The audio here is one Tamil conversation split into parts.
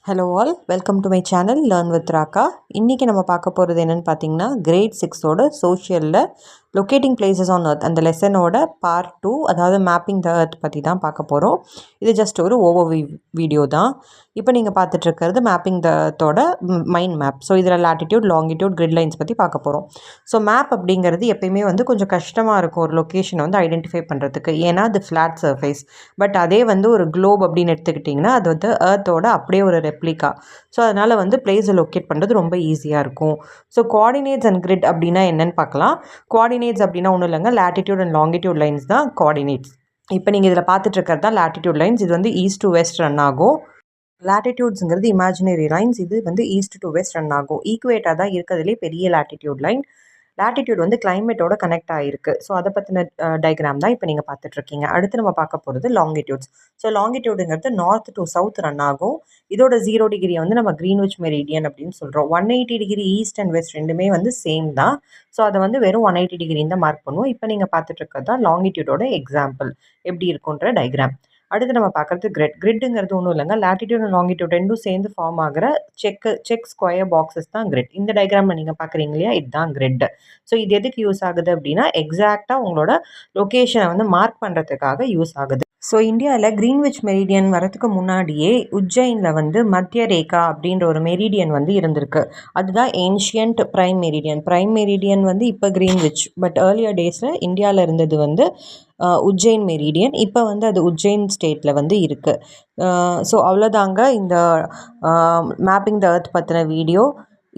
Hello all, welcome to my channel learn with Rakka. இன்றைக்கி நம்ம பார்க்க போகிறது என்னென்னு பார்த்தீங்கன்னா, கிரேட் 6ஓட சோஷியலில் லொக்கேட்டிங் பிளேசஸ் ஆன் எர்த் அந்த லெசனோட பார்ட் 2, அதாவது மேப்பிங் த எர்த் பற்றி தான் பார்க்க போகிறோம். இது ஜஸ்ட் ஒரு வீடியோ தான். இப்போ நீங்கள் பார்த்துட்ருக்கிறது மேப்பிங் த எர்த்தோட மைண்ட் மேப். ஸோ இதில் லாட்டிடியூட், லாங்கிடியூட், கிரிட் லைன்ஸ் பற்றி பார்க்க போகிறோம். ஸோ மேப் அப்படிங்கிறது எப்பயுமே கொஞ்சம் கஷ்டமாக இருக்கும் ஒரு லொக்கேஷனை ஐடென்டிஃபை பண்ணுறதுக்கு. ஏன்னா அது ஃப்ளாட் சர்ஃபேஸ். பட் அதே ஒரு குளோப் அப்படின்னு எடுத்துக்கிட்டிங்கன்னா அது எர்த்தோட அப்படியே ஒரு ரெப்ளிகா. ஸோ அதனால் பிளேஸை லொக்கேட் பண்ணுறது ரொம்ப ஈஸியாக இருக்கும். ஸோ கோஆர்டினேட்ஸ் அண்ட் கிரிட் அப்படின்னா என்னென்னு பார்க்கலாம். கோஆர்டினேட்ஸ் அப்படின்னா ஒன்றும் இல்லைங்க, லாட்டிடியூட் அண்ட் லாங்கிடியூட் லைன்ஸ் தான் கோஆர்டினேட்ஸ். இப்போ நீங்கள் இதில் பார்த்துட்ருக்கிறது தான் லாட்டிடியூட் லைன்ஸ். இது ஈஸ்ட் டு வெஸ்ட் ரன் ஆகும். லாட்டிடியூட்ஸுங்கிறது இமேஜினரி லைன்ஸ். இது ஈஸ்ட் டு வெஸ்ட் ரன் ஆகும். ஈக்குவேட்டாக தான் இருக்கிறதுலே பெரிய லாட்டிடியூட் லைன். லாட்டிடியூட் கிளைமேட்டோட கனெக்ட் ஆகிருக்கு. ஸோ அதை பற்றின டயக்ராம் தான் இப்போ நீங்கள் பார்த்துட்ருக்கீங்க. அடுத்து நம்ம பார்க்க போகிறது லாங்கிடியூட்ஸ். ஸோ லாங்கிடியூடுங்கிறது நார்த் டு சவுத் ரன் ஆகும். இதோட 0 டிகிரியை நம்ம கிரீன்விச் மெரிடியன் அப்படின்னு சொல்கிறோம். 180 டிகிரி ஈஸ்ட் அண்ட் வெஸ்ட் ரெண்டுமே சேம் தான். ஸோ அதை வெறும் 180 டிகிரின்னு தான் மார்க் பண்ணுவோம். இப்போ நீங்கள் பார்த்துட்ருக்கிறது தான் லாங்கிடியூடோட எக்ஸாம்பிள் எப்படி இருக்குன்ற டயக்ராம். அடுத்து நம்ம பார்க்குறது கிரிட். கிரிட்டுங்கிறது ஒன்றும் இல்லைங்க, லாட்டிடியூட் அண்ட் லாங்கிடியூட் ரெண்டும் சேர்ந்து ஃபார்ம் ஆகிற செக் ஸ்கொயர் பாக்ஸஸ் தான் கிரிட். இந்த டயக்ராமில் நீங்கள் பார்க்குறீங்க இல்லையா, இதுதான் கிரிட். ஸோ இது எதுக்கு யூஸ் ஆகுது அப்படின்னா, எக்ஸாக்டாக உங்களோட லொக்கேஷனை மார்க் பண்ணுறதுக்காக யூஸ் ஆகுது. ஸோ இந்தியாவில் கிரீன்விச் மெரிடியன் வரதுக்கு முன்னாடியே உஜ்ஜைனில் மத்திய ரேகா அப்படின்ற ஒரு மெரிடியன் இருந்திருக்கு. அதுதான் ancient prime meridian. Prime meridian இப்போ கிரீன்விச். பட் ஏர்லியர் டேஸில் இந்தியாவில் இருந்தது உஜ்ஜைன் மெரிடியன். இப்போ அது உஜ்ஜைன் ஸ்டேட்டில் இருக்குது. ஸோ அவ்வளோதாங்க இந்த மேப்பிங் த எர்த் பற்றின வீடியோ.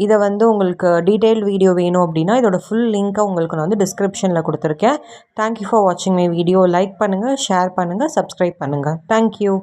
இதை உங்களுக்கு டீட்டெயில் வீடியோ வேணும் அப்படின்னா இதோட ஃபுல் லிங்க்கை உங்களுக்கு நான் டிஸ்கிரிப்ஷனில் கொடுத்துருக்கேன். தேங்க்யூ ஃபார் வாட்சிங் மை வீடியோ. லைக் பண்ணுங்கள், ஷேர் பண்ணுங்கள், சப்ஸ்கிரைப் பண்ணுங்கள். தேங்க்யூ.